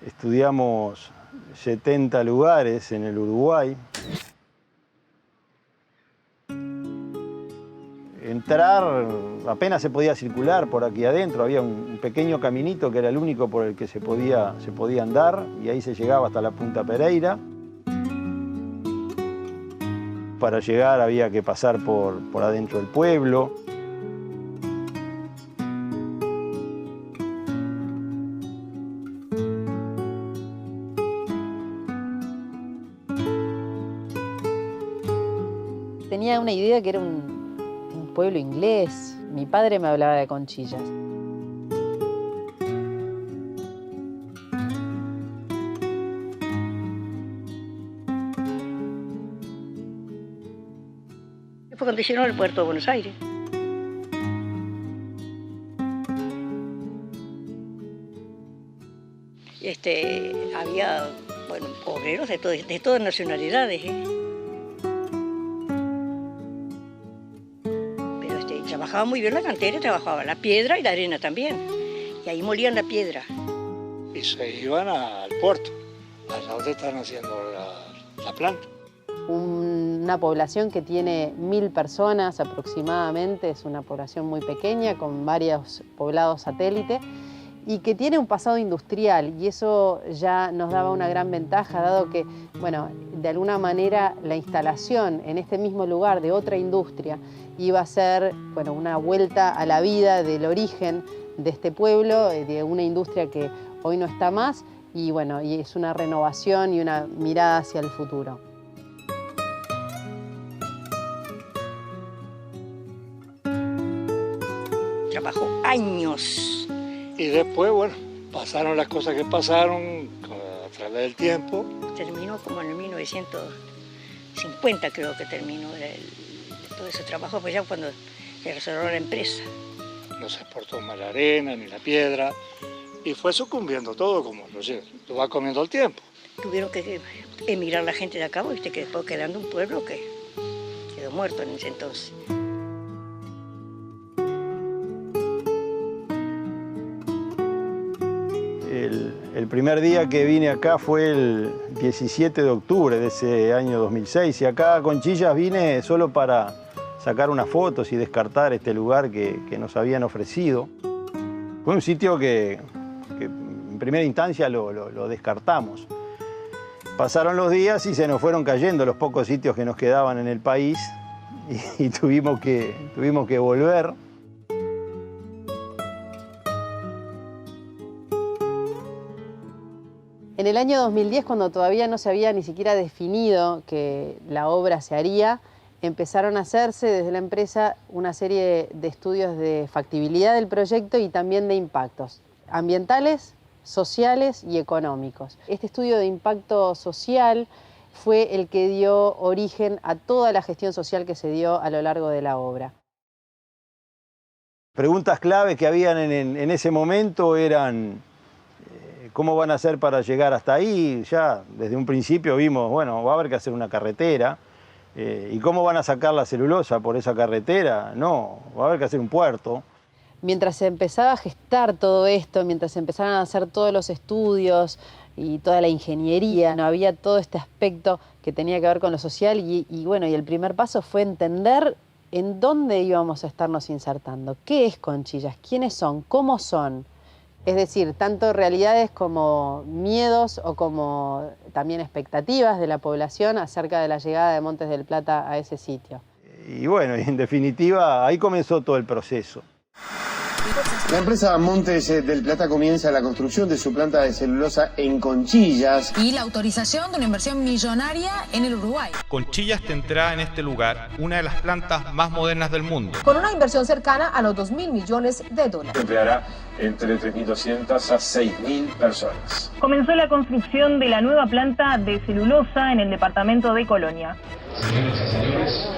Estudiamos 70 lugares en el Uruguay. Entrar, apenas se podía circular por aquí adentro, había un pequeño caminito que era el único por el que se podía andar y ahí se llegaba hasta la Punta Pereira. Para llegar había que pasar por adentro del pueblo. Tenía una idea que era un pueblo inglés. Mi padre me hablaba de Conchillas. Fue cuando hicieron el puerto de Buenos Aires. Había, bueno, obreros de todas nacionalidades, Trabajaba muy bien la cantera, trabajaba la piedra y la arena también. Y ahí molían la piedra. Y se iban al puerto, allá donde están haciendo la planta. Una población que tiene 1000 personas aproximadamente, es una población muy pequeña con varios poblados satélite y que tiene un pasado industrial, y eso ya nos daba una gran ventaja, dado que, bueno, de alguna manera la instalación en este mismo lugar de otra industria iba a ser, bueno, una vuelta a la vida del origen de este pueblo, de una industria que hoy no está más, y bueno, y es una renovación y una mirada hacia el futuro. Trabajó años. Y después, bueno, pasaron las cosas que pasaron a través del tiempo. Terminó como en el 1950, creo que terminó todo ese trabajo, pues ya cuando se resolvió la empresa. No se exportó más la arena ni la piedra y fue sucumbiendo todo, como lo va comiendo el tiempo. Tuvieron que emigrar la gente de acá, viste, que después quedando un pueblo que quedó muerto en ese entonces. El primer día que vine acá fue el 17 de octubre de ese año 2006 y acá a Conchillas vine solo para sacar unas fotos y descartar este lugar que nos habían ofrecido. Fue un sitio que en primera instancia lo descartamos. Pasaron los días y se nos fueron cayendo los pocos sitios que nos quedaban en el país y tuvimos que volver. En el año 2010, cuando todavía no se había ni siquiera definido que la obra se haría, empezaron a hacerse desde la empresa una serie de estudios de factibilidad del proyecto y también de impactos ambientales, sociales y económicos. Este estudio de impacto social fue el que dio origen a toda la gestión social que se dio a lo largo de la obra. Preguntas claves que habían en ese momento eran ¿cómo van a hacer para llegar hasta ahí? Ya desde un principio vimos, bueno, va a haber que hacer una carretera. ¿Y cómo van a sacar la celulosa por esa carretera? No, va a haber que hacer un puerto. Mientras se empezaba a gestar todo esto, mientras se empezaron a hacer todos los estudios y toda la ingeniería, no había todo este aspecto que tenía que ver con lo social y bueno, y el primer paso fue entender en dónde íbamos a estarnos insertando. ¿Qué es Conchillas? ¿Quiénes son? ¿Cómo son? Es decir, tanto realidades como miedos o como también expectativas de la población acerca de la llegada de Montes del Plata a ese sitio. Y bueno, en definitiva, ahí comenzó todo el proceso. La empresa Montes del Plata comienza la construcción de su planta de celulosa en Conchillas. Y la autorización de una inversión millonaria en el Uruguay. Conchillas tendrá en este lugar una de las plantas más modernas del mundo. Con una inversión cercana a los 2.000 millones de dólares. Empleará entre 3.200 a 6.000 personas. Comenzó la construcción de la nueva planta de celulosa en el departamento de Colonia. Señoras y señores,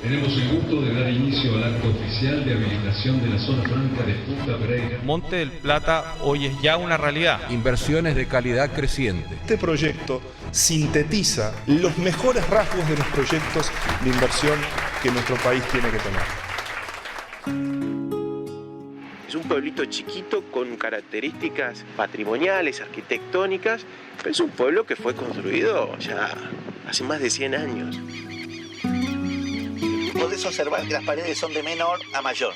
tenemos el gusto de dar inicio al acto oficial de habilitación de la zona franca de Punta Pereira. Monte del Plata hoy es ya una realidad. Inversiones de calidad creciente. Este proyecto sintetiza los mejores rasgos de los proyectos de inversión que nuestro país tiene que tener. Es un pueblito chiquito con características patrimoniales, arquitectónicas, pero es un pueblo que fue construido ya hace más de 100 años. Podés observar que las paredes son de menor a mayor,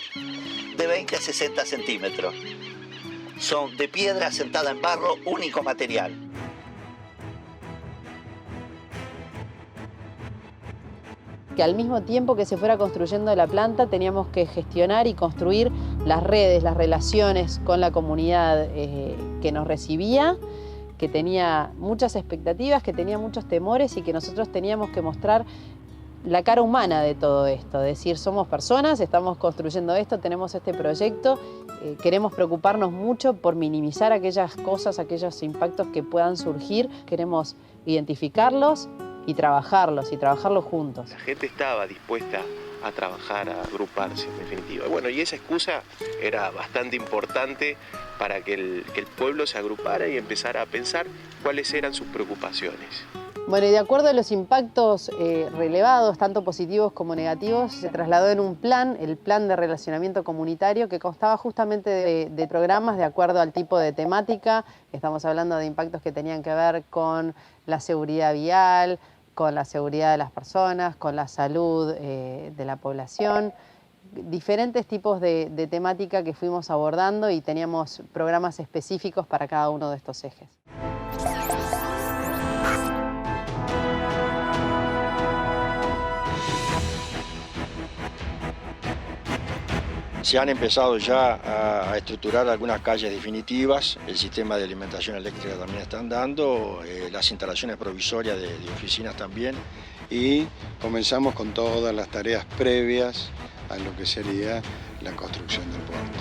de 20 a 60 centímetros. Son de piedra asentada en barro, único material. Que al mismo tiempo que se fuera construyendo la planta teníamos que gestionar y construir las redes, las relaciones con la comunidad que nos recibía, que tenía muchas expectativas, que tenía muchos temores y que nosotros teníamos que mostrar la cara humana de todo esto, decir, somos personas, estamos construyendo esto, tenemos este proyecto, queremos preocuparnos mucho por minimizar aquellas cosas, aquellos impactos que puedan surgir, queremos identificarlos y trabajarlos juntos. La gente estaba dispuesta a trabajar, a agruparse, en definitiva. Bueno, y esa excusa era bastante importante para que el pueblo se agrupara y empezara a pensar cuáles eran sus preocupaciones. Bueno, y de acuerdo a los impactos relevados, tanto positivos como negativos, se trasladó en un plan, el Plan de Relacionamiento Comunitario, que constaba justamente de programas de acuerdo al tipo de temática. Estamos hablando de impactos que tenían que ver con la seguridad vial, con la seguridad de las personas, con la salud de la población, diferentes tipos de temática que fuimos abordando y teníamos programas específicos para cada uno de estos ejes. Se han empezado ya a estructurar algunas calles definitivas, el sistema de alimentación eléctrica también está andando, las instalaciones provisorias de oficinas también. Y comenzamos con todas las tareas previas a lo que sería la construcción del puerto.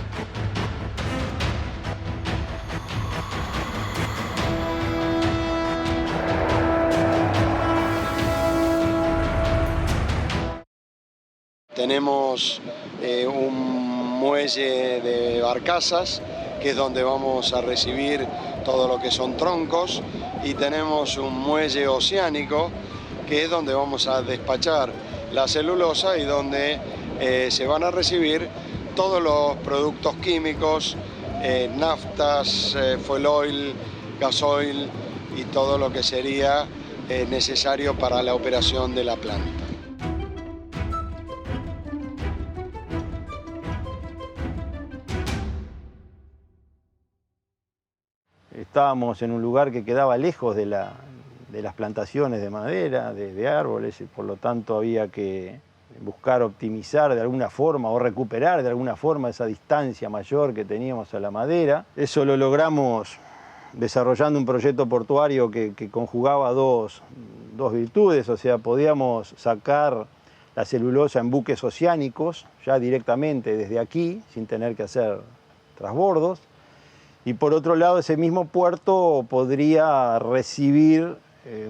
Tenemos un muelle de barcazas, que es donde vamos a recibir todo lo que son troncos, y tenemos un muelle oceánico, que es donde vamos a despachar la celulosa y donde se van a recibir todos los productos químicos, naftas, fuel oil, gasoil y todo lo que sería necesario para la operación de la planta. Estábamos en un lugar que quedaba lejos de las plantaciones de madera, de árboles, y por lo tanto había que buscar optimizar de alguna forma o recuperar de alguna forma esa distancia mayor que teníamos a la madera. Eso lo logramos desarrollando un proyecto portuario que conjugaba dos virtudes, o sea, podíamos sacar la celulosa en buques oceánicos ya directamente desde aquí, sin tener que hacer transbordos. Y por otro lado, ese mismo puerto podría recibir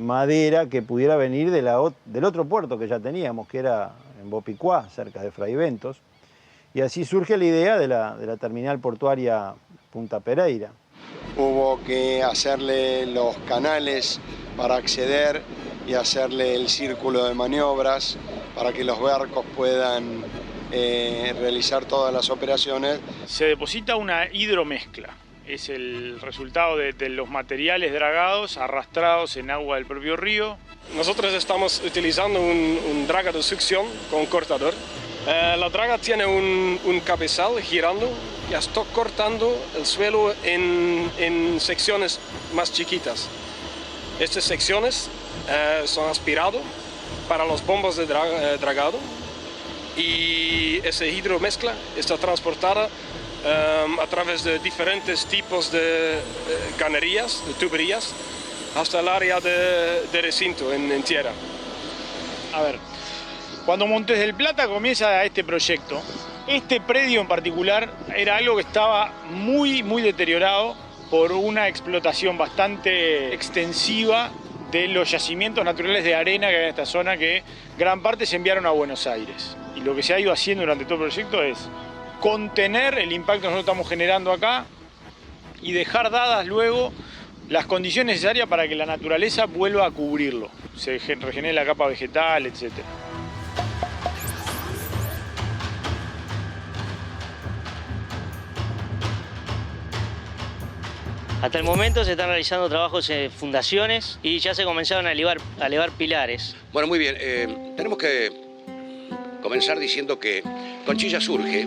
madera que pudiera venir del otro puerto que ya teníamos, que era en Bopicuá, cerca de Fraiventos. Y así surge la idea de la terminal portuaria Punta Pereira. Hubo que hacerle los canales para acceder y hacerle el círculo de maniobras para que los barcos puedan realizar todas las operaciones. Se deposita una hidromezcla. Es el resultado de los materiales dragados, arrastrados en agua del propio río. Nosotros estamos utilizando un draga de succión con cortador. La draga tiene un cabezal girando y está cortando el suelo en secciones más chiquitas. Estas secciones son aspiradas para los bombos de dragado y esa hidromezcla está transportada a través de diferentes tipos de cañerías, de tuberías, hasta el área de recinto en tierra. A ver, cuando Montes del Plata comienza este proyecto, este predio en particular era algo que estaba muy deteriorado por una explotación bastante extensiva de los yacimientos naturales de arena que hay en esta zona, que gran parte se enviaron a Buenos Aires. Y lo que se ha ido haciendo durante todo el proyecto es contener el impacto que nosotros estamos generando acá y dejar dadas luego las condiciones necesarias para que la naturaleza vuelva a cubrirlo, se regenere la capa vegetal, etc. Hasta el momento se están realizando trabajos en fundaciones y ya se comenzaron a elevar pilares. Bueno, muy bien. Tenemos que comenzar diciendo que Conchilla surge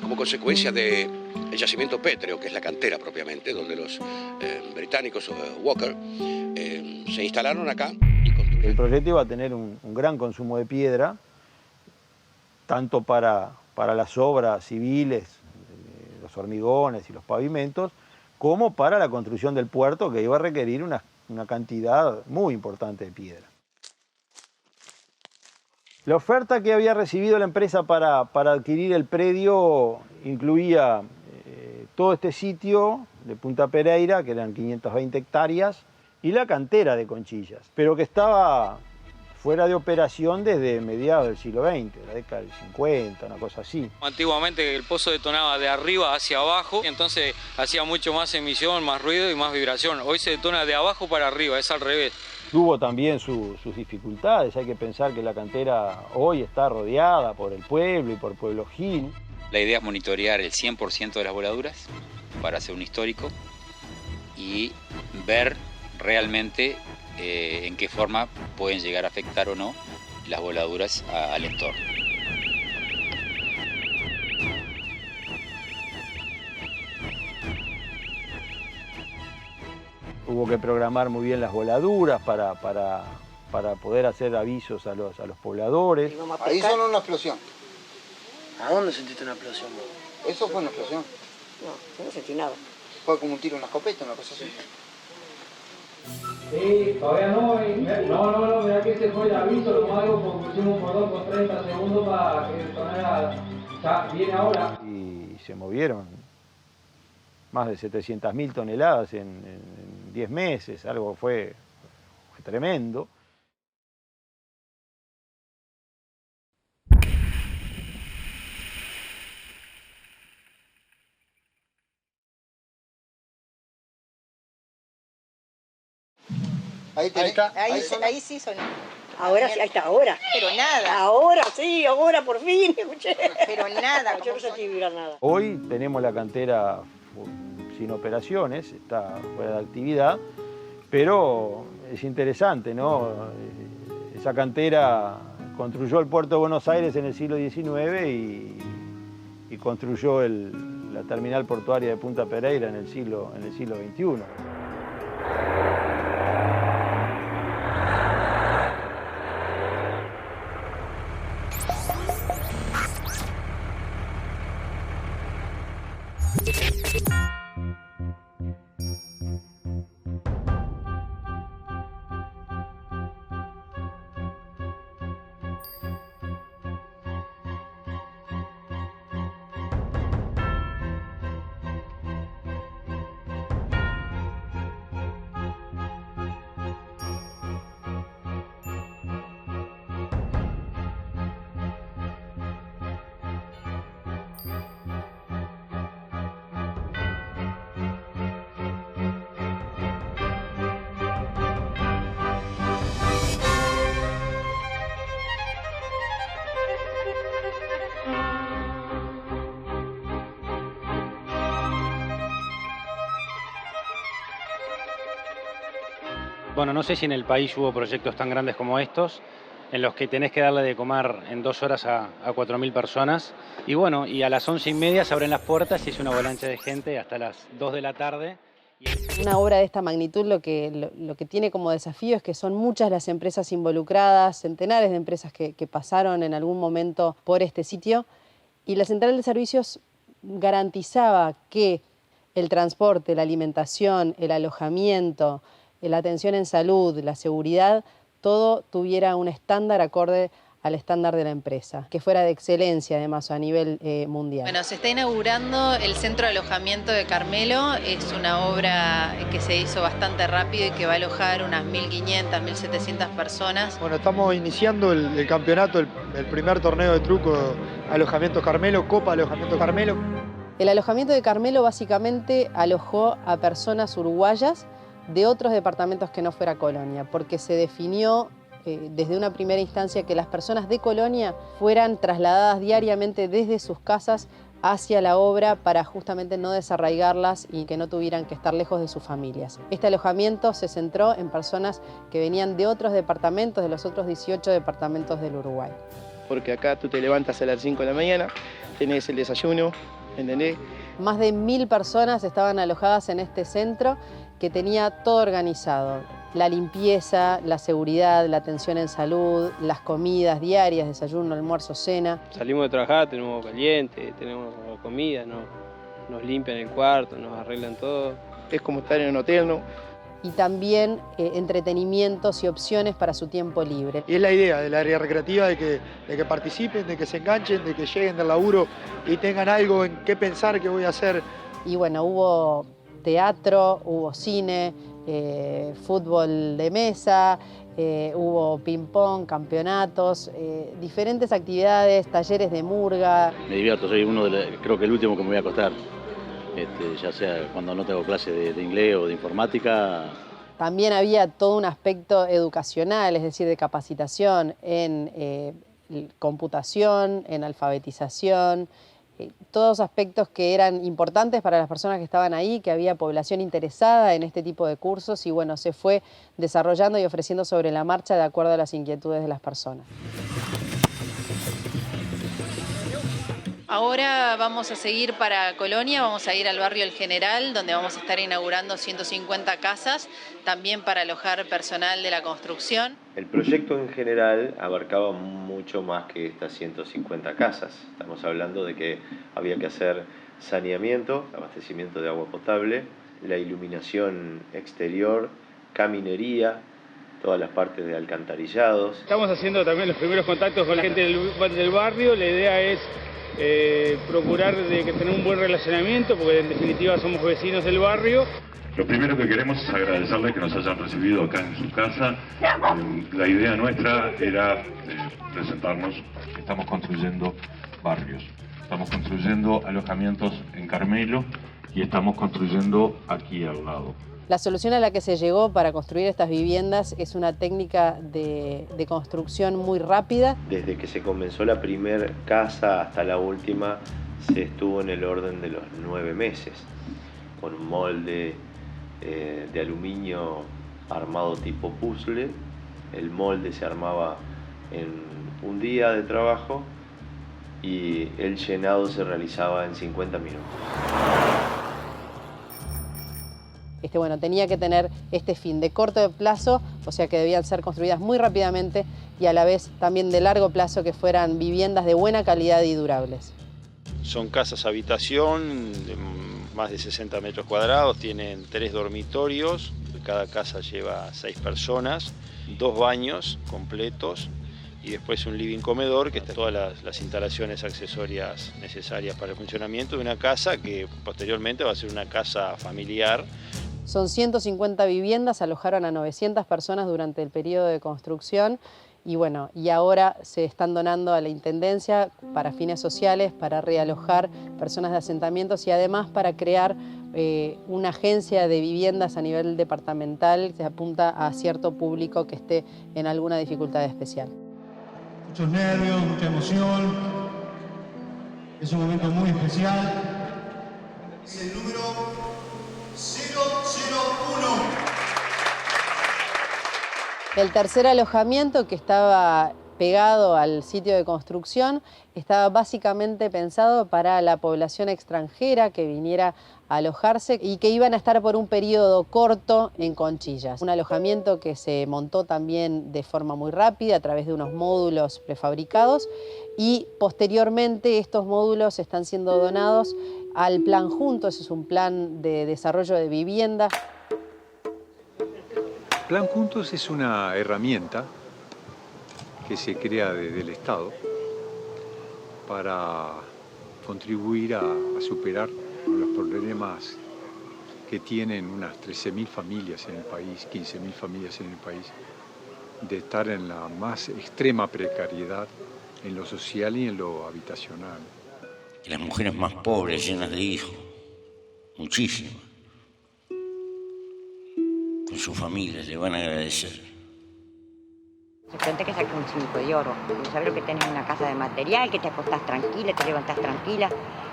como consecuencia del yacimiento pétreo, que es la cantera propiamente, donde los británicos Walker se instalaron acá. El proyecto iba a tener un gran consumo de piedra, tanto para las obras civiles, los hormigones y los pavimentos, como para la construcción del puerto, que iba a requerir una cantidad muy importante de piedra. La oferta que había recibido la empresa para adquirir el predio incluía todo este sitio de Punta Pereira, que eran 520 hectáreas, y la cantera de Conchillas, pero que estaba fuera de operación desde mediados del siglo XX, la década del 50, una cosa así. Antiguamente el pozo detonaba de arriba hacia abajo, y entonces hacía mucho más emisión, más ruido y más vibración. Hoy se detona de abajo para arriba, es al revés. Tuvo también sus dificultades, hay que pensar que la cantera hoy está rodeada por el pueblo y por Pueblo Gil. La idea es monitorear el 100% de las voladuras para hacer un histórico y ver realmente en qué forma pueden llegar a afectar o no las voladuras al entorno. Hubo que programar muy bien las voladuras para poder hacer avisos a los pobladores. Ahí sonó una explosión. ¿A dónde sentiste una explosión vos? Eso fue una explosión. No sentí nada. Fue como un tiro en la escopeta, una cosa así. Sí, todavía no, mirá que ese fue el aviso, lo malo porque pusimos por 2 por 30 segundos para que sonara, ya viene ahora. Y se movieron más de 700.000 toneladas en 10 meses, algo fue tremendo. Ahí está. Ahí sí sonó. Ahora sí, ahí está, ahora. Pero nada. Ahora sí, ahora por fin, escuché. Pero nada. Yo no sentí vibrar nada. Hoy tenemos la cantera sin operaciones, está fuera de actividad, pero es interesante, ¿no? Esa cantera construyó el puerto de Buenos Aires en el siglo XIX y construyó la terminal portuaria de Punta Pereira en el siglo XXI. Bueno, no sé si en el país hubo proyectos tan grandes como estos, en los que tenés que darle de comer en 2 horas a 4.000 personas. Y bueno, y a las 11:30 se abren las puertas y es una avalancha de gente hasta las 2 de la tarde. Una obra de esta magnitud lo que tiene como desafío es que son muchas las empresas involucradas, centenares de empresas que pasaron en algún momento por este sitio, y la central de servicios garantizaba que el transporte, la alimentación, el alojamiento, la atención en salud, la seguridad, todo tuviera un estándar acorde al estándar de la empresa, que fuera de excelencia además a nivel mundial. Bueno, se está inaugurando el centro de alojamiento de Carmelo. Es una obra que se hizo bastante rápido y que va a alojar unas 1.500, 1.700 personas. Bueno, estamos iniciando el campeonato, el primer torneo de truco Alojamiento Carmelo, Copa Alojamiento Carmelo. El alojamiento de Carmelo básicamente alojó a personas uruguayas de otros departamentos que no fuera Colonia, porque se definió desde una primera instancia que las personas de Colonia fueran trasladadas diariamente desde sus casas hacia la obra para justamente no desarraigarlas y que no tuvieran que estar lejos de sus familias. Este alojamiento se centró en personas que venían de otros departamentos, de los otros 18 departamentos del Uruguay. Porque acá tú te levantas a las 5 de la mañana, tenés el desayuno, ¿entendés? Más de 1000 personas estaban alojadas en este centro que tenía todo organizado. La limpieza, la seguridad, la atención en salud, las comidas diarias, desayuno, almuerzo, cena. Salimos de trabajar, tenemos agua caliente, tenemos comida, nos limpian el cuarto, nos arreglan todo. Es como estar en un hotel, ¿no? Y también entretenimientos y opciones para su tiempo libre. Y es la idea del área recreativa de que participen, de que se enganchen, de que lleguen del laburo y tengan algo en qué pensar, qué voy a hacer. Y bueno, hubo teatro, hubo cine, fútbol de mesa, hubo ping-pong, campeonatos, diferentes actividades, talleres de murga. Me divierto, soy creo que el último que me voy a acostar, ya sea cuando no tengo clase de inglés o de informática. También había todo un aspecto educacional, es decir, de capacitación en computación, en alfabetización, todos aspectos que eran importantes para las personas que estaban ahí, que había población interesada en este tipo de cursos y bueno, se fue desarrollando y ofreciendo sobre la marcha de acuerdo a las inquietudes de las personas. Ahora vamos a seguir para Colonia, vamos a ir al barrio El General, donde vamos a estar inaugurando 150 casas, también para alojar personal de la construcción. El proyecto en general abarcaba mucho más que estas 150 casas. Estamos hablando de que había que hacer saneamiento, abastecimiento de agua potable, la iluminación exterior, caminería, todas las partes de alcantarillados. Estamos haciendo también los primeros contactos con la gente del barrio. La idea es procurar de que tener un buen relacionamiento, porque en definitiva somos vecinos del barrio. Lo primero que queremos es agradecerles que nos hayan recibido acá en su casa. La idea nuestra era presentarnos. Estamos construyendo barrios, estamos construyendo alojamientos en Carmelo y estamos construyendo aquí al lado. La solución a la que se llegó para construir estas viviendas es una técnica de construcción muy rápida. Desde que se comenzó la primera casa hasta la última, se estuvo en el orden de los 9 meses, con un molde de aluminio armado tipo puzzle. El molde se armaba en un día de trabajo y el llenado se realizaba en 50 minutos. Bueno, tenía que tener este fin de corto plazo, o sea que debían ser construidas muy rápidamente y a la vez también de largo plazo, que fueran viviendas de buena calidad y durables. Son casas habitación de más de 60 metros cuadrados, tienen 3 dormitorios, cada casa lleva 6 personas, 2 baños completos y después un living comedor que está todas las instalaciones accesorias necesarias para el funcionamiento de una casa que posteriormente va a ser una casa familiar. Son 150 viviendas, alojaron a 900 personas durante el periodo de construcción y bueno, y ahora se están donando a la Intendencia para fines sociales, para realojar personas de asentamientos y además para crear una agencia de viviendas a nivel departamental que apunta a cierto público que esté en alguna dificultad especial. Muchos nervios, mucha emoción, es un momento muy especial. Es el número 001. El tercer alojamiento, que estaba pegado al sitio de construcción, estaba básicamente pensado para la población extranjera que viniera a alojarse y que iban a estar por un periodo corto en Conchillas. Un alojamiento que se montó también de forma muy rápida a través de unos módulos prefabricados y posteriormente estos módulos están siendo donados al Plan Juntos, es un plan de desarrollo de vivienda. Plan Juntos es una herramienta que se crea desde el Estado para contribuir a superar los problemas que tienen unas 13.000 familias en el país, 15.000 familias en el país, de estar en la más extrema precariedad en lo social y en lo habitacional. Y las mujeres más pobres, llenas de hijos, muchísimas, con sus familias le van a agradecer. Te que sacar un 5 de oro. Sabes lo que tenés una casa de material, que te acostás tranquila, te levantás tranquila,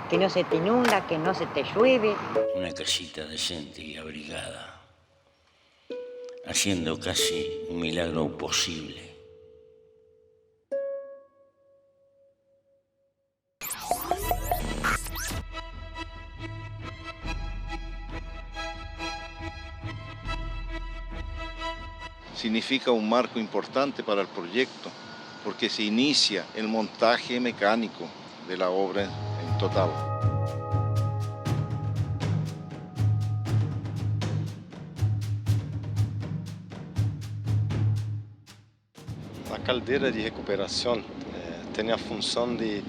que no se te inunda, que no se te llueve. Una casita decente y abrigada, haciendo casi un milagro posible. Significa un marco importante para el proyecto, porque se inicia el montaje mecánico de la obra en total. La caldera de recuperación tiene la función de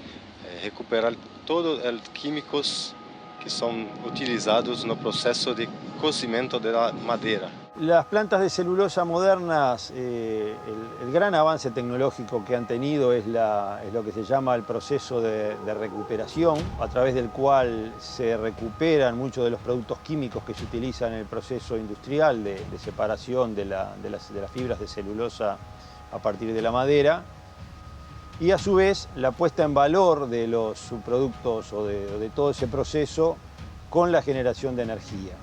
recuperar todos los químicos que son utilizados en el proceso de cocimiento de la madera. Las plantas de celulosa modernas, el gran avance tecnológico que han tenido es lo que se llama el proceso de recuperación, a través del cual se recuperan muchos de los productos químicos que se utilizan en el proceso industrial de separación de las fibras de celulosa a partir de la madera, y a su vez la puesta en valor de los subproductos o de todo ese proceso con la generación de energía.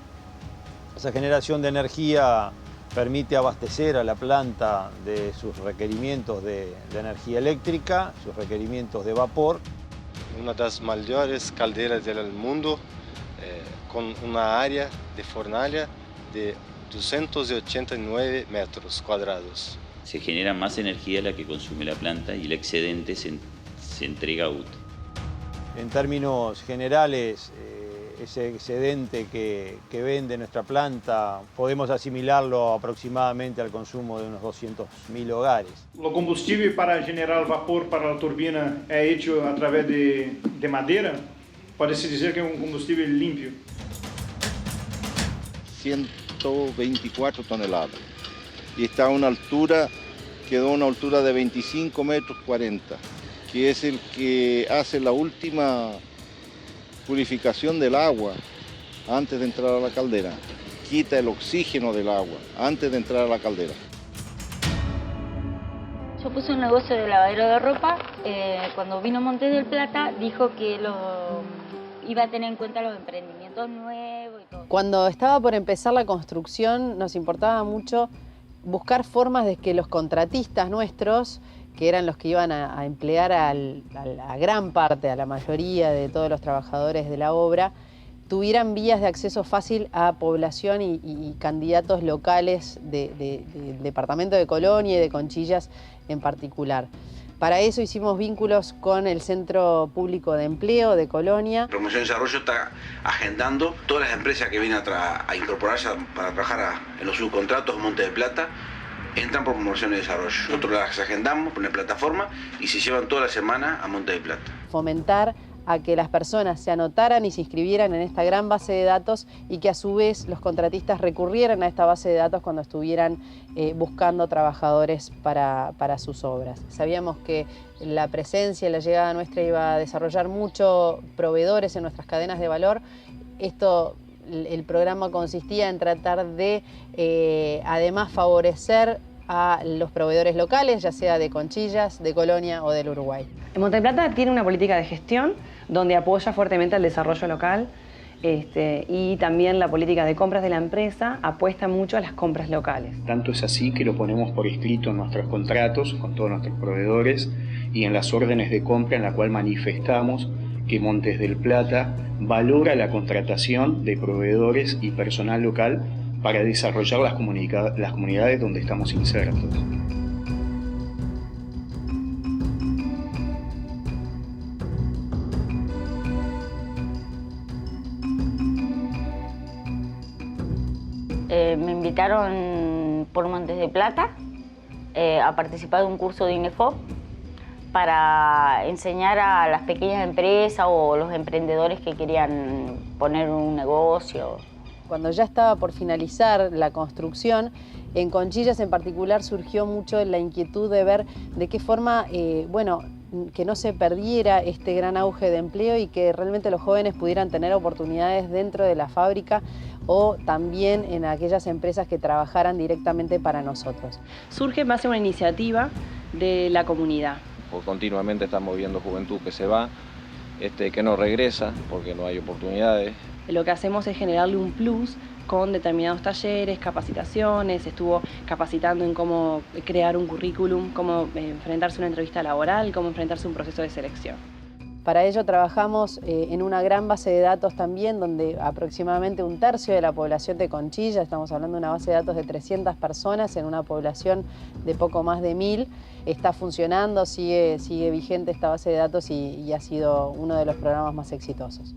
Esa generación de energía permite abastecer a la planta de sus requerimientos de energía eléctrica, sus requerimientos de vapor. Una de las mayores calderas del mundo, con una área de fornalha de 289 metros cuadrados. Se genera más energía la que consume la planta y el excedente se entrega a UTE. En términos generales, ese excedente que vende nuestra planta podemos asimilarlo aproximadamente al consumo de unos 200.000 hogares. O combustível para generar vapor para a turbina é hecho a través de madeira? Pode-se dizer que é combustível limpio? 124 toneladas. Y está a una altura, quedó a una altura de 25 metros 40, que es el que hace la última purificación del agua antes de entrar a la caldera. Quita el oxígeno del agua antes de entrar a la caldera. Yo puse un negocio de lavadero de ropa. Cuando vino Montes del Plata dijo que iba a tener en cuenta los emprendimientos nuevos y todo. Cuando estaba por empezar la construcción nos importaba mucho buscar formas de que los contratistas nuestros, que eran los que iban a emplear a la gran parte, a la mayoría de todos los trabajadores de la obra, tuvieran vías de acceso fácil a población y candidatos locales del departamento de Colonia y de Conchillas en particular. Para eso hicimos vínculos con el Centro Público de Empleo de Colonia. Promoción y Desarrollo está agendando todas las empresas que vienen a incorporarse para trabajar en los subcontratos de Monte de Plata, entran por Promoción y Desarrollo. Nosotros las agendamos por una plataforma y se llevan toda la semana a Monte de Plata. Fomentar a que las personas se anotaran y se inscribieran en esta gran base de datos y que a su vez los contratistas recurrieran a esta base de datos cuando estuvieran buscando trabajadores para sus obras. Sabíamos que la presencia y la llegada nuestra iba a desarrollar muchos proveedores en nuestras cadenas de valor. El programa consistía en tratar de además favorecer a los proveedores locales, ya sea de Conchillas, de Colonia o del Uruguay. Monte de Plata tiene una política de gestión donde apoya fuertemente el desarrollo local y también la política de compras de la empresa apuesta mucho a las compras locales. Tanto es así que lo ponemos por escrito en nuestros contratos con todos nuestros proveedores y en las órdenes de compra en la cual manifestamos que Montes del Plata valora la contratación de proveedores y personal local para desarrollar las comunidades donde estamos insertos. Me invitaron por Montes de Plata a participar de un curso de INEFOP para enseñar a las pequeñas empresas o los emprendedores que querían poner un negocio. Cuando ya estaba por finalizar la construcción, en Conchillas en particular surgió mucho la inquietud de ver de qué forma, que no se perdiera este gran auge de empleo y que realmente los jóvenes pudieran tener oportunidades dentro de la fábrica o también en aquellas empresas que trabajaran directamente para nosotros. Surge en base a una iniciativa de la comunidad. Continuamente estamos viendo juventud que se va, que no regresa porque no hay oportunidades. Lo que hacemos es generarle un plus con determinados talleres, capacitaciones, estuvo capacitando en cómo crear un currículum, cómo enfrentarse a una entrevista laboral, cómo enfrentarse a un proceso de selección. Para ello trabajamos en una gran base de datos también, donde aproximadamente 1/3 de la población de Conchilla, estamos hablando de una base de datos de 300 personas en una población de poco más de 1000, está funcionando, sigue vigente esta base de datos y ha sido uno de los programas más exitosos.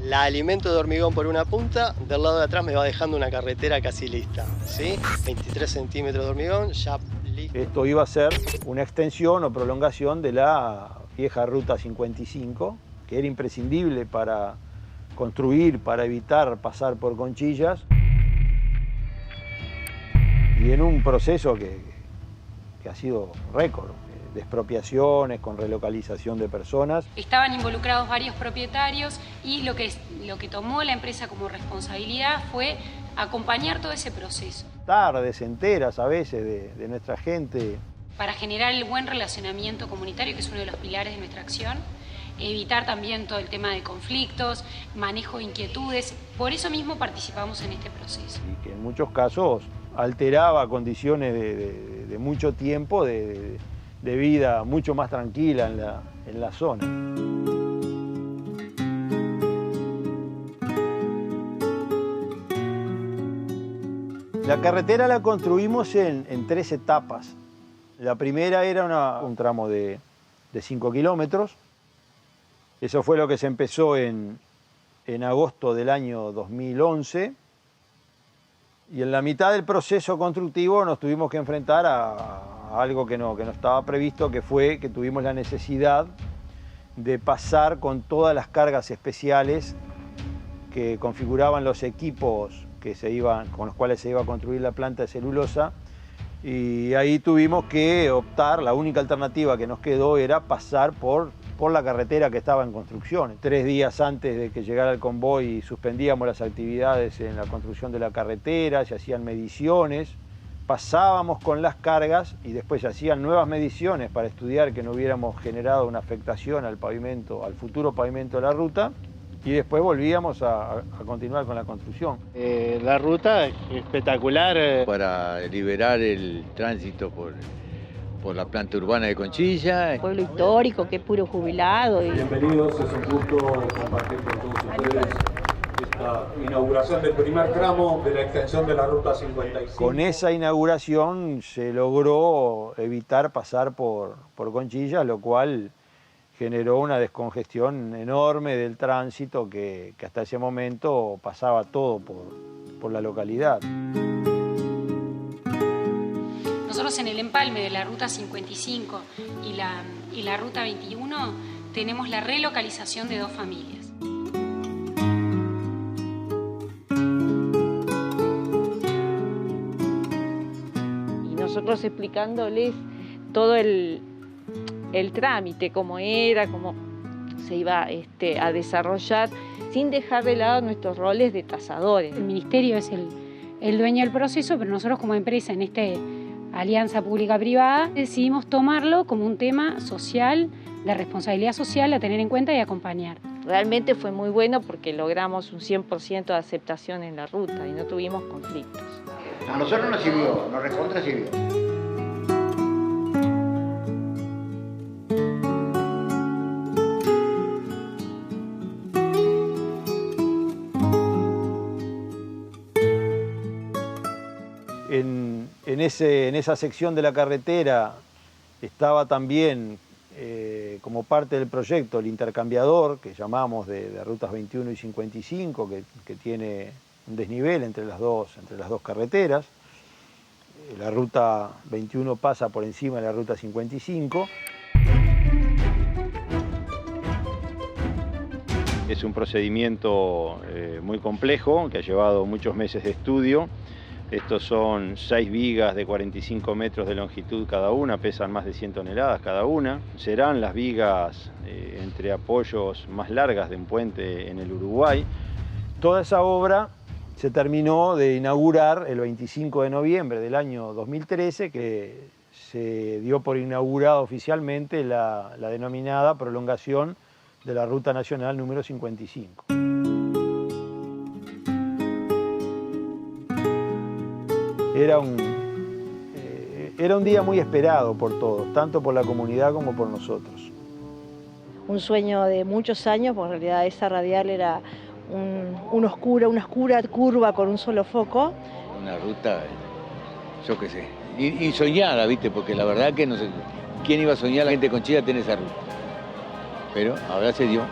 La alimento de hormigón por una punta, del lado de atrás me va dejando una carretera casi lista, ¿sí? 23 centímetros de hormigón, ya listo. Esto iba a ser una extensión o prolongación de la vieja Ruta 55, que era imprescindible para construir, para evitar pasar por Conchillas. Y en un proceso que ha sido récord, de expropiaciones, con relocalización de personas. Estaban involucrados varios propietarios y lo que tomó la empresa como responsabilidad fue acompañar todo ese proceso. Tardes enteras a veces de nuestra gente. Para generar el buen relacionamiento comunitario, que es uno de los pilares de nuestra acción, evitar también todo el tema de conflictos, manejo de inquietudes. Por eso mismo participamos en este proceso. Y que en muchos casos alteraba condiciones de mucho tiempo, de vida mucho más tranquila en la zona. La carretera la construimos en 3 etapas. La primera era un tramo de 5 kilómetros. Eso fue lo que se empezó en agosto del año 2011. Y en la mitad del proceso constructivo nos tuvimos que enfrentar a algo que no estaba previsto, que fue que tuvimos la necesidad de pasar con todas las cargas especiales que configuraban los equipos con los cuales se iba a construir la planta de celulosa. Y ahí tuvimos que optar, la única alternativa que nos quedó era pasar por la carretera que estaba en construcción. 3 días antes de que llegara el convoy suspendíamos las actividades en la construcción de la carretera, se hacían mediciones, pasábamos con las cargas y después se hacían nuevas mediciones para estudiar que no hubiéramos generado una afectación al futuro pavimento de la ruta, y después volvíamos a continuar con la construcción. La ruta es espectacular. Para liberar el tránsito por la planta urbana de Conchilla. Pueblo histórico, que es puro jubilado. Bienvenidos, es un gusto compartir con todos ustedes esta inauguración del primer tramo de la extensión de la Ruta 55. Con esa inauguración se logró evitar pasar por Conchilla, lo cual generó una descongestión enorme del tránsito que hasta ese momento pasaba todo por la localidad. Nosotros en el empalme de la Ruta 55 y la Ruta 21 tenemos la relocalización de 2 familias. Y nosotros explicándoles todo el trámite, cómo era, cómo se iba a desarrollar, sin dejar de lado nuestros roles de tasadores. El Ministerio es el dueño del proceso, pero nosotros como empresa en alianza pública-privada decidimos tomarlo como un tema social, de responsabilidad social a tener en cuenta y acompañar. Realmente fue muy bueno porque logramos un 100% de aceptación en la ruta y no tuvimos conflictos. A nosotros nos sirvió, nos recontra sirvió. En esa sección de la carretera estaba también, como parte del proyecto, el intercambiador que llamamos de rutas 21 y 55, que tiene un desnivel entre las dos carreteras. La ruta 21 pasa por encima de la ruta 55. Es un procedimiento muy complejo que ha llevado muchos meses de estudio. Estos son 6 vigas de 45 metros de longitud cada una, pesan más de 100 toneladas cada una. Serán las vigas entre apoyos más largas de un puente en el Uruguay. Toda esa obra se terminó de inaugurar el 25 de noviembre del año 2013, que se dio por inaugurada oficialmente la denominada prolongación de la Ruta Nacional número 55. Era un día muy esperado por todos, tanto por la comunidad como por nosotros. Un sueño de muchos años, porque en realidad esa radial era una oscura curva con un solo foco. Una ruta, yo qué sé, insoñada, ¿viste? Porque la verdad que no sé, ¿quién iba a soñar la gente de Conchilla tener esa ruta? Pero ahora se dio.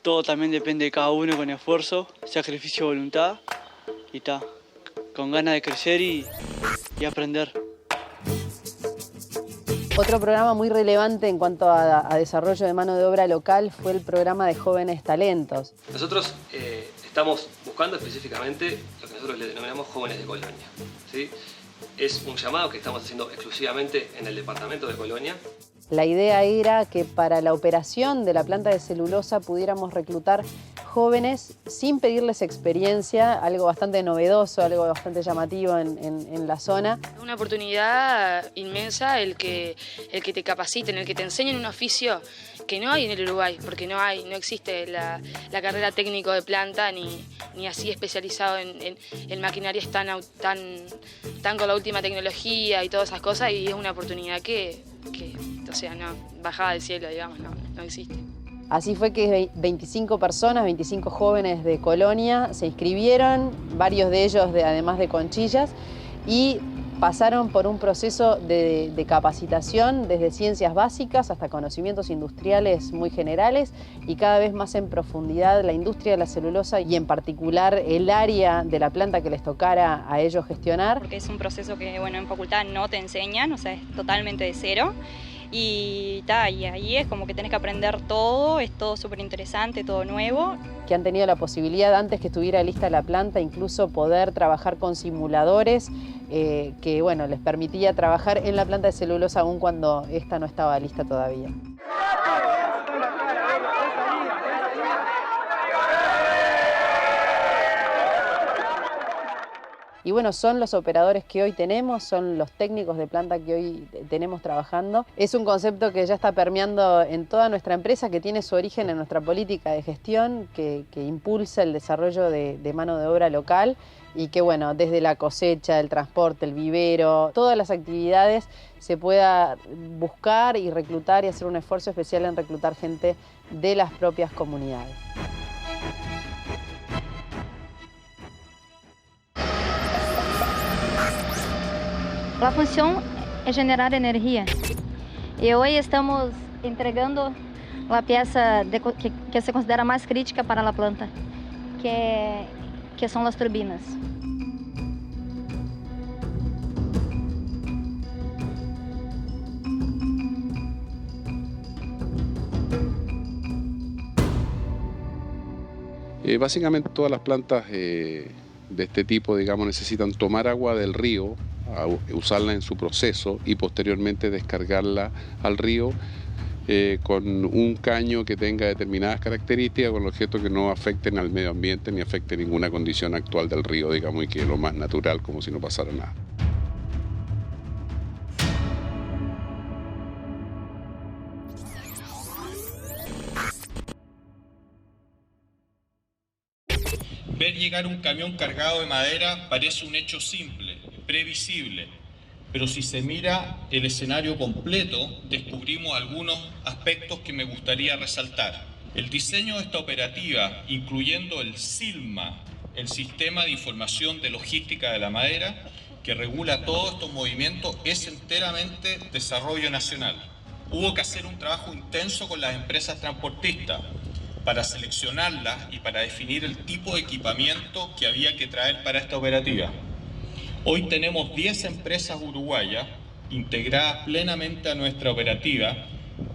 Todo también depende de cada uno con esfuerzo, sacrificio, voluntad y con ganas de crecer y aprender. Otro programa muy relevante en cuanto a desarrollo de mano de obra local fue el programa de Jóvenes Talentos. Nosotros estamos buscando específicamente lo que nosotros le denominamos Jóvenes de Colonia, ¿sí? Es un llamado que estamos haciendo exclusivamente en el departamento de Colonia. La idea era que para la operación de la planta de celulosa pudiéramos reclutar jóvenes sin pedirles experiencia, algo bastante novedoso, algo bastante llamativo en la zona. Es una oportunidad inmensa el que te capaciten, el que te enseñen un oficio que no hay en el Uruguay, porque no existe la carrera técnico de planta ni así especializado en maquinarias tan con la última tecnología y todas esas cosas, y es una oportunidad que o sea, no, bajada del cielo, digamos, no existe. Así fue que 25 personas, 25 jóvenes de Colonia se inscribieron, varios de ellos además de Conchillas, y pasaron por un proceso de capacitación desde ciencias básicas hasta conocimientos industriales muy generales y cada vez más en profundidad la industria de la celulosa y en particular el área de la planta que les tocara a ellos gestionar. Porque es un proceso que, bueno, en facultad no te enseñan, o sea, es totalmente de cero. Y ahí es como que tenés que aprender todo, es todo súper interesante, todo nuevo. Que han tenido la posibilidad, antes que estuviera lista la planta, incluso poder trabajar con simuladores que, bueno, les permitía trabajar en la planta de celulosa aún cuando esta no estaba lista todavía. Y bueno, son los operadores que hoy tenemos, son los técnicos de planta que hoy tenemos trabajando. Es un concepto que ya está permeando en toda nuestra empresa, que tiene su origen en nuestra política de gestión, que impulsa el desarrollo de mano de obra local y que, bueno, desde la cosecha, el transporte, el vivero, todas las actividades se pueda buscar y reclutar y hacer un esfuerzo especial en reclutar gente de las propias comunidades. La función es generar energía y hoy estamos entregando la pieza que se considera más crítica para la planta, que son las turbinas. Básicamente todas las plantas de este tipo, digamos, necesitan tomar agua del río, usarla en su proceso y posteriormente descargarla al río con un caño que tenga determinadas características, con el objeto que no afecten al medio ambiente ni afecte ninguna condición actual del río, digamos, y que es lo más natural, como si no pasara nada. Ver llegar un camión cargado de madera parece un hecho simple, previsible, pero si se mira el escenario completo, descubrimos algunos aspectos que me gustaría resaltar. El diseño de esta operativa, incluyendo el SILMA, el Sistema de Información de Logística de la Madera, que regula todos estos movimientos, es enteramente desarrollo nacional. Hubo que hacer un trabajo intenso con las empresas transportistas para seleccionarlas y para definir el tipo de equipamiento que había que traer para esta operativa. Hoy tenemos 10 empresas uruguayas integradas plenamente a nuestra operativa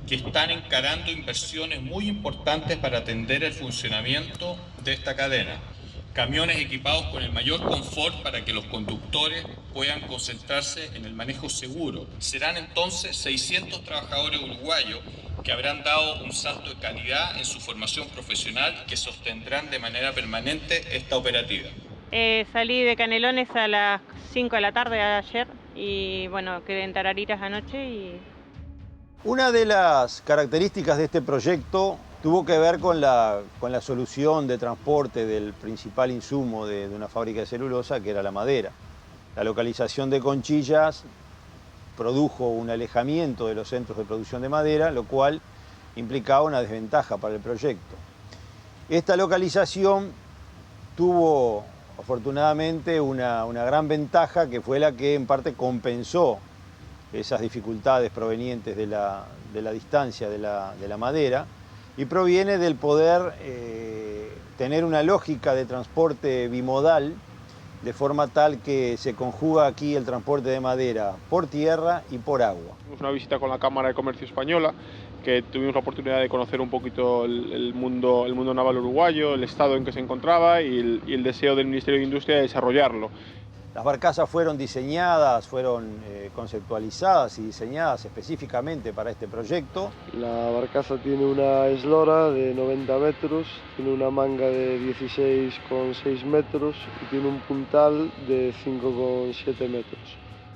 que están encarando inversiones muy importantes para atender el funcionamiento de esta cadena. Camiones equipados con el mayor confort para que los conductores puedan concentrarse en el manejo seguro. Serán entonces 600 trabajadores uruguayos que habrán dado un salto de calidad en su formación profesional que sostendrán de manera permanente esta operativa. Salí de Canelones a las 5 de la tarde de ayer y bueno, quedé en Tarariras anoche y... Una de las características de este proyecto tuvo que ver con la solución de transporte del principal insumo de una fábrica de celulosa, que era la madera. La localización de Conchillas produjo un alejamiento de los centros de producción de madera, lo cual implicaba una desventaja para el proyecto. Esta localización tuvo afortunadamente una gran ventaja, que fue la que en parte compensó esas dificultades provenientes de la distancia de la madera, y proviene del poder tener una lógica de transporte bimodal, de forma tal que se conjuga aquí el transporte de madera por tierra y por agua. Tuvimos una visita con la Cámara de Comercio Española, que tuvimos la oportunidad de conocer un poquito el mundo naval uruguayo, el estado en que se encontraba y el deseo del Ministerio de Industria de desarrollarlo. Las barcazas fueron diseñadas, fueron conceptualizadas y diseñadas específicamente para este proyecto. La barcaza tiene una eslora de 90 metros, tiene una manga de 16,6 metros y tiene un puntal de 5,7 metros.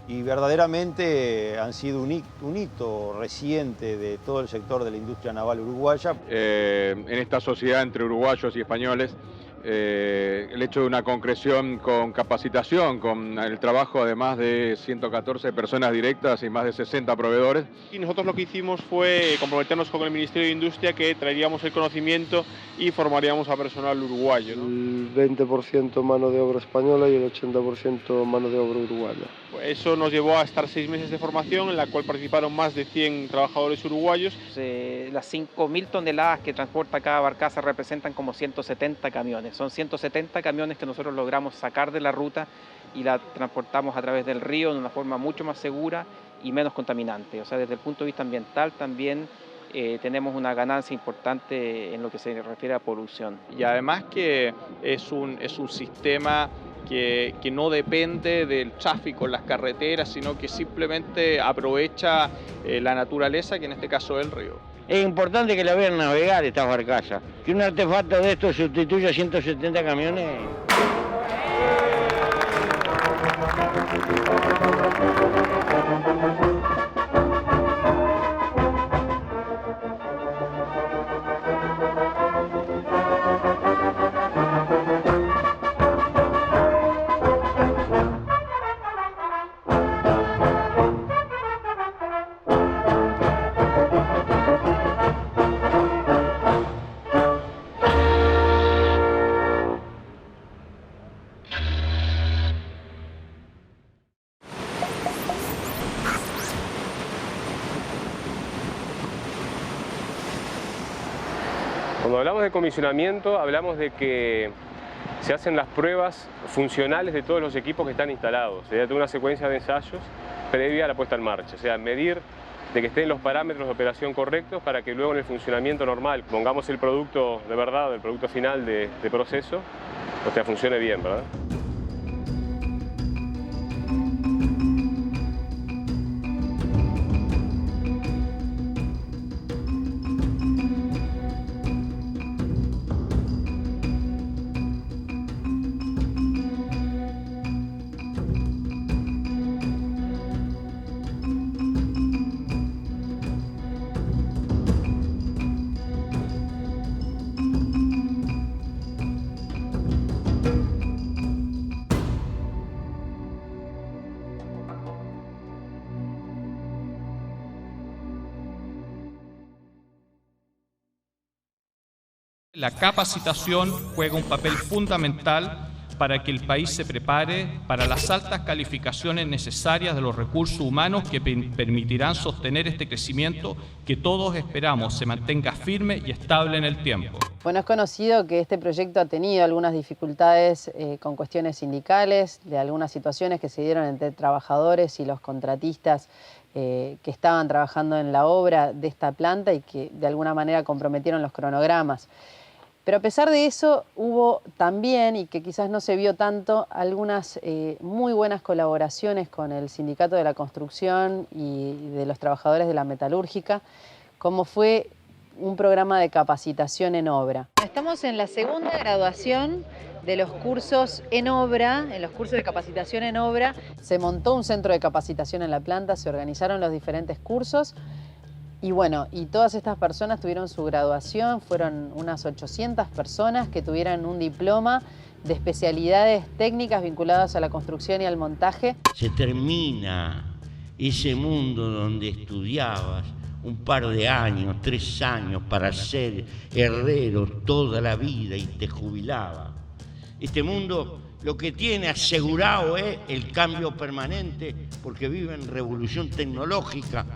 Y verdaderamente han sido un hito reciente de todo el sector de la industria naval uruguaya. En esta sociedad entre uruguayos y españoles, el hecho de una concreción con capacitación, con el trabajo de más de 114 personas directas y más de 60 proveedores. Y nosotros lo que hicimos fue comprometernos con el Ministerio de Industria, que traeríamos el conocimiento y formaríamos a personal uruguayo, ¿no? El 20% mano de obra española y el 80% mano de obra uruguaya. Eso nos llevó a estar 6 meses de formación, en la cual participaron más de 100 trabajadores uruguayos. Las 5.000 toneladas que transporta cada barcaza representan como 170 camiones. Son 170 camiones que nosotros logramos sacar de la ruta y la transportamos a través del río de una forma mucho más segura y menos contaminante. O sea, desde el punto de vista ambiental también tenemos una ganancia importante en lo que se refiere a polución. Y además que es un sistema que no depende del tráfico en las carreteras, sino que simplemente aprovecha la naturaleza, que en este caso es el río. Es importante que la vean navegar estas barcazas. Que un artefacto de estos sustituya 170 camiones. Cuando hablamos de comisionamiento, hablamos de que se hacen las pruebas funcionales de todos los equipos que están instalados. Se hace una secuencia de ensayos previa a la puesta en marcha, o sea, medir de que estén los parámetros de operación correctos para que luego en el funcionamiento normal pongamos el producto de verdad, el producto final de proceso, o sea, funcione bien, ¿verdad? la capacitación juega un papel fundamental para que el país se prepare para las altas calificaciones necesarias de los recursos humanos que permitirán sostener este crecimiento que todos esperamos se mantenga firme y estable en el tiempo. Bueno, es conocido que este proyecto ha tenido algunas dificultades con cuestiones sindicales, de algunas situaciones que se dieron entre trabajadores y los contratistas que estaban trabajando en la obra de esta planta y que de alguna manera comprometieron los cronogramas. Pero a pesar de eso, hubo también, y que quizás no se vio tanto, algunas muy buenas colaboraciones con el Sindicato de la Construcción y de los trabajadores de la metalúrgica, como fue un programa de capacitación en obra. Estamos en la segunda graduación de los cursos en obra, en los cursos de capacitación en obra. Se montó un centro de capacitación en la planta, se organizaron los diferentes cursos. Y bueno, y todas estas personas tuvieron su graduación, fueron unas 800 personas que tuvieran un diploma de especialidades técnicas vinculadas a la construcción y al montaje. Se termina ese mundo donde estudiabas un par de años, 3 años para ser herrero toda la vida y te jubilaba. Este mundo lo que tiene asegurado es el cambio permanente porque vive en revolución tecnológica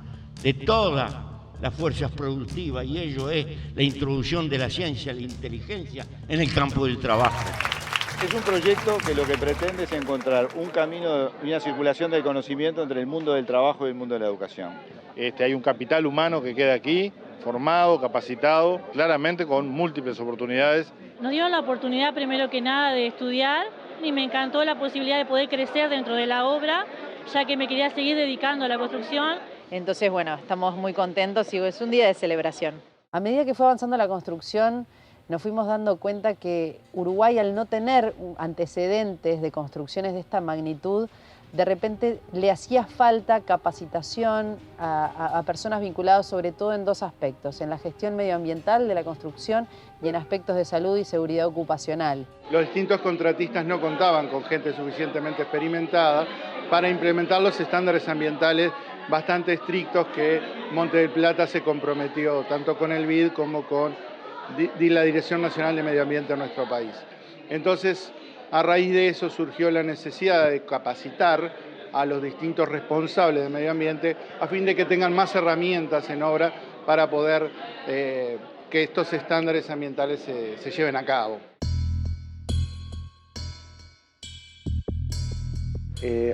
de todas las fuerzas productivas y ello es la introducción de la ciencia y la inteligencia en el campo del trabajo. Es un proyecto que lo que pretende es encontrar un camino y una circulación del conocimiento entre el mundo del trabajo y el mundo de la educación. Hay un capital humano que queda aquí, formado, capacitado, claramente con múltiples oportunidades. Nos dieron la oportunidad primero que nada de estudiar y me encantó la posibilidad de poder crecer dentro de la obra, ya que me quería seguir dedicando a la construcción. Entonces, bueno, estamos muy contentos y es un día de celebración. A medida que fue avanzando la construcción, nos fuimos dando cuenta que Uruguay, al no tener antecedentes de construcciones de esta magnitud, de repente le hacía falta capacitación a personas vinculadas sobre todo en 2 aspectos, en la gestión medioambiental de la construcción y en aspectos de salud y seguridad ocupacional. Los distintos contratistas no contaban con gente suficientemente experimentada para implementar los estándares ambientales bastante estrictos que Monte del Plata se comprometió tanto con el BID como con la Dirección Nacional de Medio Ambiente de nuestro país. Entonces, a raíz de eso surgió la necesidad de capacitar a los distintos responsables de medio ambiente a fin de que tengan más herramientas en obra para poder que estos estándares ambientales se lleven a cabo.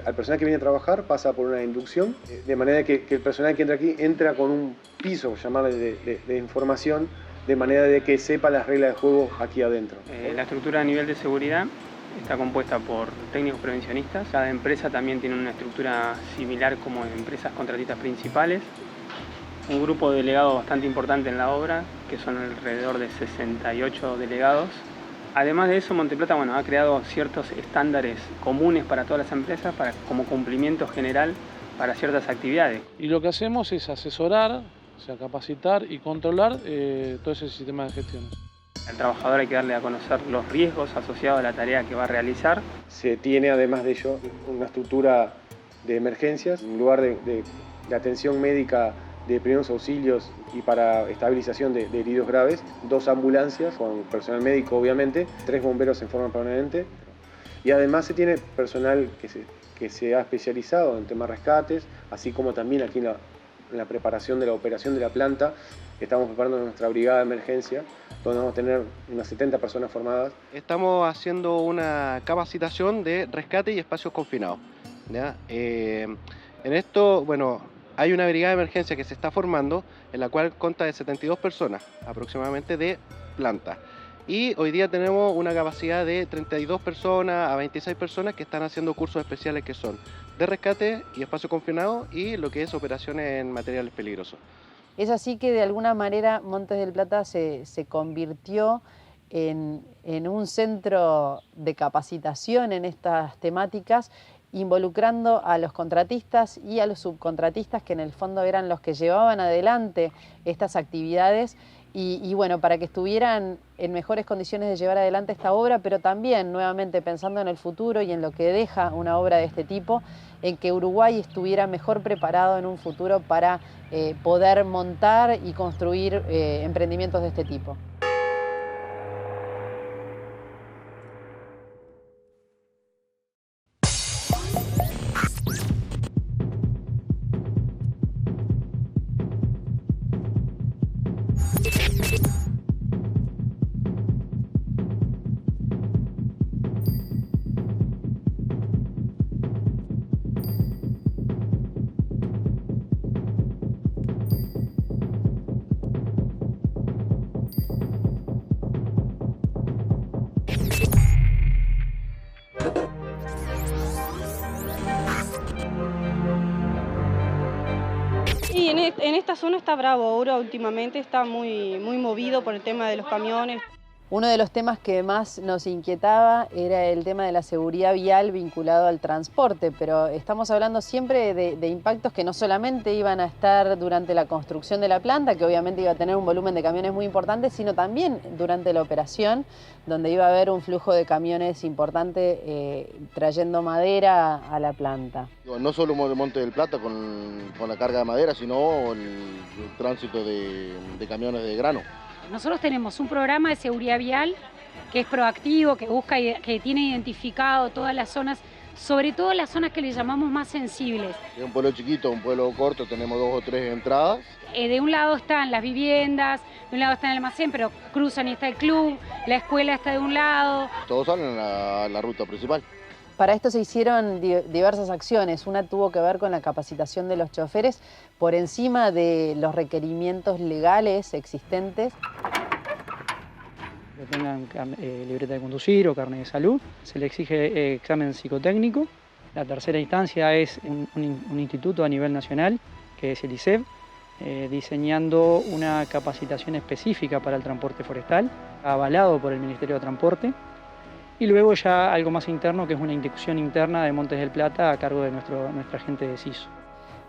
Al personal que viene a trabajar pasa por una inducción, de manera que el personal que entra aquí entra con un piso, llamarle, de información, de manera de que sepa las reglas de juego aquí adentro. La estructura a nivel de seguridad está compuesta por técnicos prevencionistas. Cada empresa también tiene una estructura similar como empresas contratistas principales. Un grupo de delegados bastante importante en la obra, que son alrededor de 68 delegados. Además de eso, Monte del Plata ha creado ciertos estándares comunes para todas las empresas como cumplimiento general para ciertas actividades. Y lo que hacemos es asesorar, o sea, capacitar y controlar todo ese sistema de gestión. Al trabajador hay que darle a conocer los riesgos asociados a la tarea que va a realizar. Se tiene además de ello una estructura de emergencias, un lugar de atención médica de primeros auxilios y para estabilización de heridos graves, 2 ambulancias con personal médico obviamente, 3 bomberos en forma permanente y además se tiene personal que se ha especializado en temas rescates, así como también aquí en la preparación de la operación de la planta. Estamos preparando nuestra brigada de emergencia, donde vamos a tener unas 70 personas formadas. Estamos haciendo una capacitación de rescate y espacios confinados, ¿ya? En esto, hay una brigada de emergencia que se está formando, en la cual consta de 72 personas aproximadamente de planta. Y hoy día tenemos una capacidad de 32 personas a 26 personas que están haciendo cursos especiales que son de rescate y espacio confinado y lo que es operaciones en materiales peligrosos. Es así que de alguna manera Montes del Plata se convirtió en un centro de capacitación en estas temáticas, involucrando a los contratistas y a los subcontratistas, que en el fondo eran los que llevaban adelante estas actividades, y bueno, para que estuvieran en mejores condiciones de llevar adelante esta obra, pero también, nuevamente, pensando en el futuro y en lo que deja una obra de este tipo, en que Uruguay estuviera mejor preparado en un futuro para poder montar y construir emprendimientos de este tipo. esta zona está bravo ahora últimamente, está muy movido por el tema de los camiones. Uno de los temas que más nos inquietaba era el tema de la seguridad vial vinculado al transporte, pero estamos hablando siempre de impactos que no solamente iban a estar durante la construcción de la planta, que obviamente iba a tener un volumen de camiones muy importante, sino también durante la operación, donde iba a haber un flujo de camiones importante trayendo madera a la planta. No solo Monte del Plata con la carga de madera, sino el tránsito de camiones de grano. Nosotros tenemos un programa de seguridad vial que es proactivo, que busca, que tiene identificado todas las zonas, sobre todo las zonas que le llamamos más sensibles. Es un pueblo chiquito, un pueblo corto, tenemos 2 o 3 entradas. De un lado están las viviendas, de un lado está el almacén, pero cruzan y está el club, la escuela está de un lado. Todos salen a la ruta principal. Para esto se hicieron diversas acciones. Una tuvo que ver con la capacitación de los choferes por encima de los requerimientos legales existentes. Que tengan libreta de conducir o carnet de salud. Se le exige examen psicotécnico. La tercera instancia es un instituto a nivel nacional, que es el ISEB, diseñando una capacitación específica para el transporte forestal, avalado por el Ministerio de Transporte. Y luego ya algo más interno, que es una inducción interna de Montes del Plata a cargo de nuestra gente de CISO.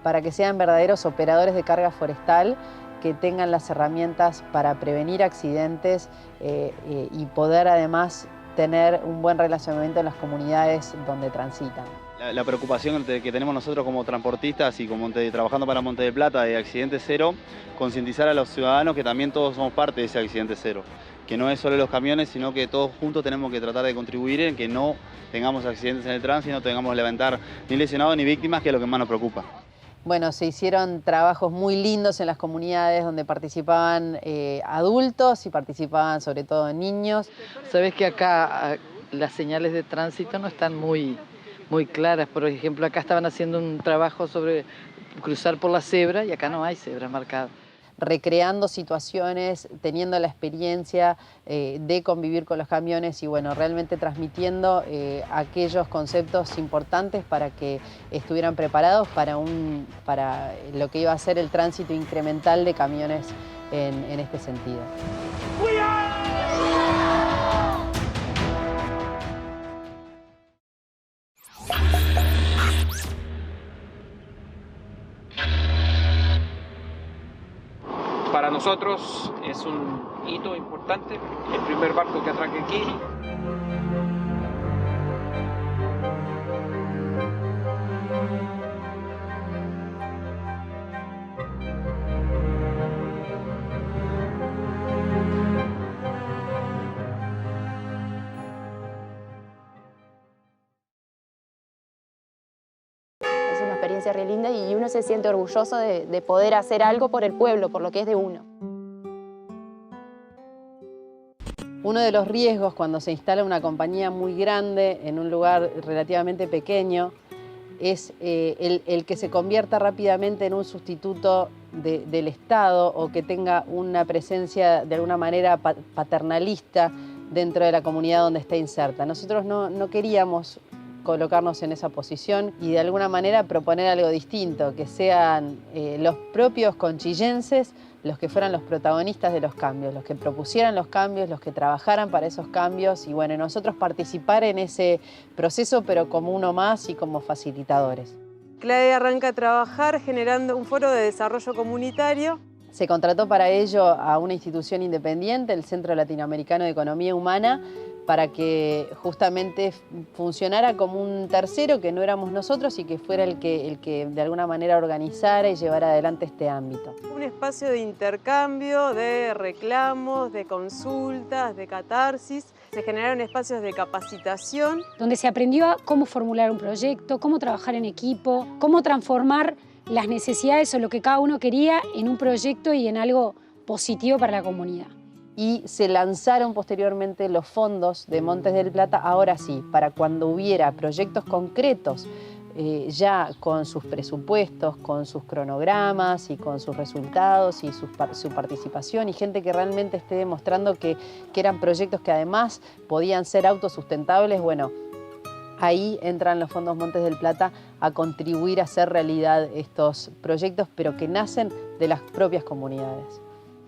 Para que sean verdaderos operadores de carga forestal, que tengan las herramientas para prevenir accidentes y poder además tener un buen relacionamiento en las comunidades donde transitan. La preocupación que tenemos nosotros como transportistas y trabajando para Monte del Plata de Accidente Cero, concientizar a los ciudadanos que también todos somos parte de ese Accidente Cero. Que no es solo los camiones, sino que todos juntos tenemos que tratar de contribuir en que no tengamos accidentes en el tránsito, no tengamos que levantar ni lesionados ni víctimas, que es lo que más nos preocupa. Bueno, se hicieron trabajos muy lindos en las comunidades donde participaban adultos y participaban sobre todo niños. Sabes que acá las señales de tránsito no están muy claras. Por ejemplo, acá estaban haciendo un trabajo sobre cruzar por la cebra y acá no hay cebra marcada. Recreando situaciones, teniendo la experiencia de convivir con los camiones y bueno, realmente transmitiendo aquellos conceptos importantes para que estuvieran preparados para lo que iba a ser el tránsito incremental de camiones en este sentido. Para nosotros es un hito importante, el primer barco que atraque aquí. Es una experiencia re linda y uno se siente orgulloso de poder hacer algo por el pueblo, por lo que es de uno. Uno de los riesgos cuando se instala una compañía muy grande en un lugar relativamente pequeño es el que se convierta rápidamente en un sustituto del Estado o que tenga una presencia de alguna manera paternalista dentro de la comunidad donde está inserta. Nosotros no queríamos colocarnos en esa posición y de alguna manera proponer algo distinto, que sean los propios conchillenses los que fueran los protagonistas de los cambios, los que propusieran los cambios, los que trabajaran para esos cambios y bueno, nosotros participar en ese proceso pero como uno más y como facilitadores. CLAE arranca a trabajar generando un foro de desarrollo comunitario. Se contrató para ello a una institución independiente, el Centro Latinoamericano de Economía Humana, para que justamente funcionara como un tercero que no éramos nosotros y que fuera el que de alguna manera organizara y llevara adelante este ámbito. Un espacio de intercambio, de reclamos, de consultas, de catarsis. Se generaron espacios de capacitación. Donde se aprendió a cómo formular un proyecto, cómo trabajar en equipo, cómo transformar las necesidades o lo que cada uno quería en un proyecto y en algo positivo para la comunidad. Y se lanzaron posteriormente los fondos de Montes del Plata, ahora sí, para cuando hubiera proyectos concretos, ya con sus presupuestos, con sus cronogramas y con sus resultados y su participación y gente que realmente esté demostrando que eran proyectos que además podían ser autosustentables, bueno, ahí entran los fondos Montes del Plata a contribuir a hacer realidad estos proyectos, pero que nacen de las propias comunidades.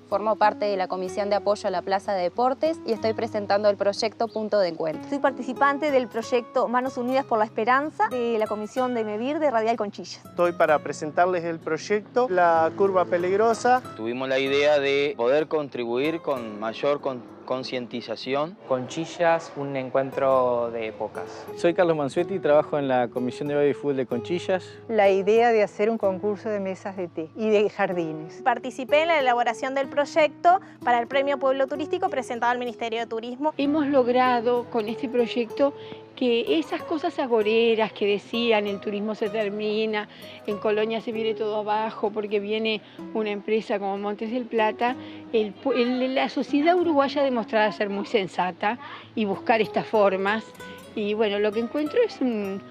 Formo parte de la Comisión de Apoyo a la Plaza de Deportes y estoy presentando el proyecto Punto de Encuentro. Soy participante del proyecto Manos Unidas por la Esperanza de la Comisión de MEVIR de Radial Conchillas. Estoy para presentarles el proyecto La Curva Peligrosa. Tuvimos la idea de poder contribuir con mayor concientización. Conchillas, un encuentro de épocas. Soy Carlos Mansuetti y trabajo en la Comisión de Baby Fútbol de Conchillas. La idea de hacer un concurso de mesas de té y de jardines. Participé en la elaboración del proyecto para el Premio Pueblo Turístico presentado al Ministerio de Turismo. Hemos logrado con este proyecto que esas cosas agoreras que decían el turismo se termina, en Colonia se viene todo abajo porque viene una empresa como Montes del Plata, la sociedad uruguaya ha demostrado ser muy sensata y buscar estas formas. Y bueno, lo que encuentro es un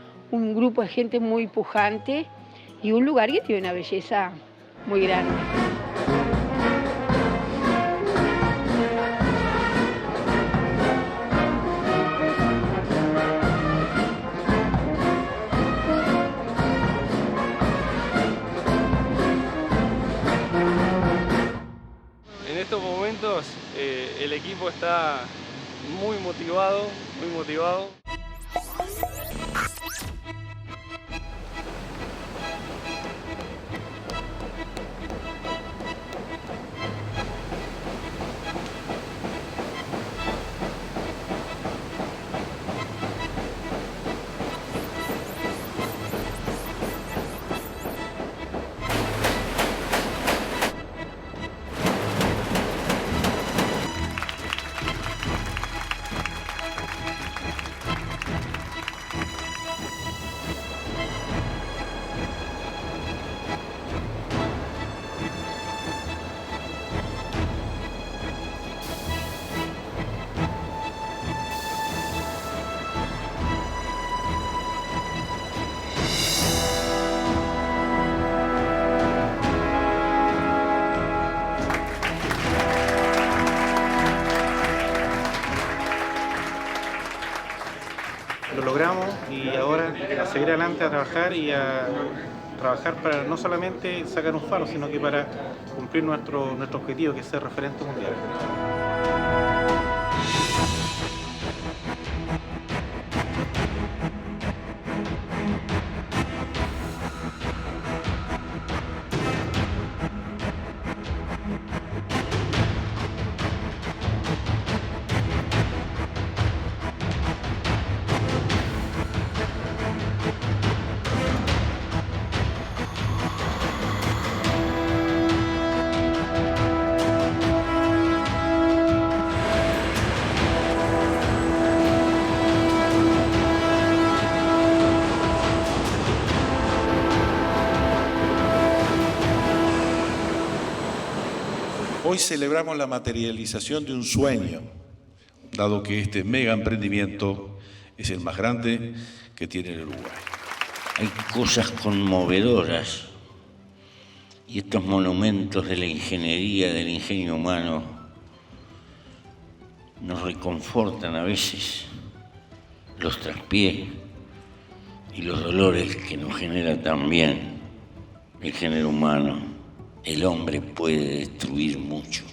grupo de gente muy pujante y un lugar que tiene una belleza muy grande. En estos momentos el equipo está muy motivado, muy motivado. Lo logramos y ahora a seguir adelante a trabajar y a trabajar para no solamente sacar un faro, sino que para cumplir nuestro objetivo, que es ser referente mundial. Hoy celebramos la materialización de un sueño, dado que este mega emprendimiento es el más grande que tiene el Uruguay. Hay cosas conmovedoras y estos monumentos de la ingeniería, del ingenio humano, nos reconfortan a veces los traspiés y los dolores que nos genera también el género humano. El hombre puede destruir mucho,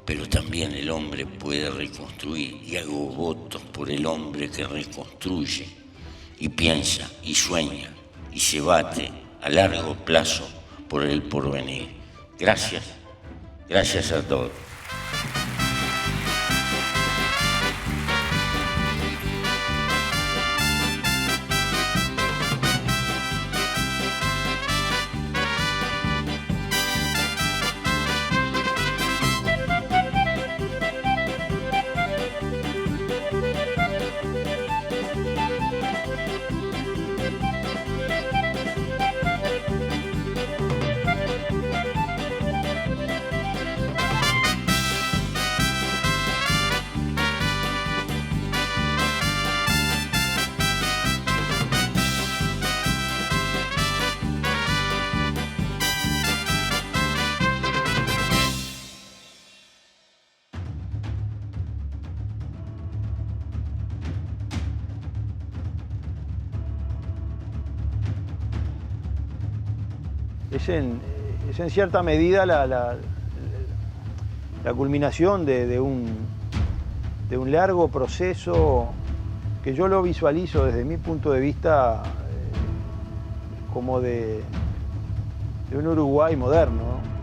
pero también el hombre puede reconstruir. Y hago votos por el hombre que reconstruye y piensa y sueña y se bate a largo plazo por el porvenir. Gracias, gracias a todos. es en cierta medida la culminación de un largo proceso que yo lo visualizo desde mi punto de vista como de un Uruguay moderno, ¿no?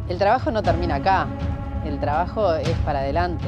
El trabajo no termina acá, el trabajo es para adelante.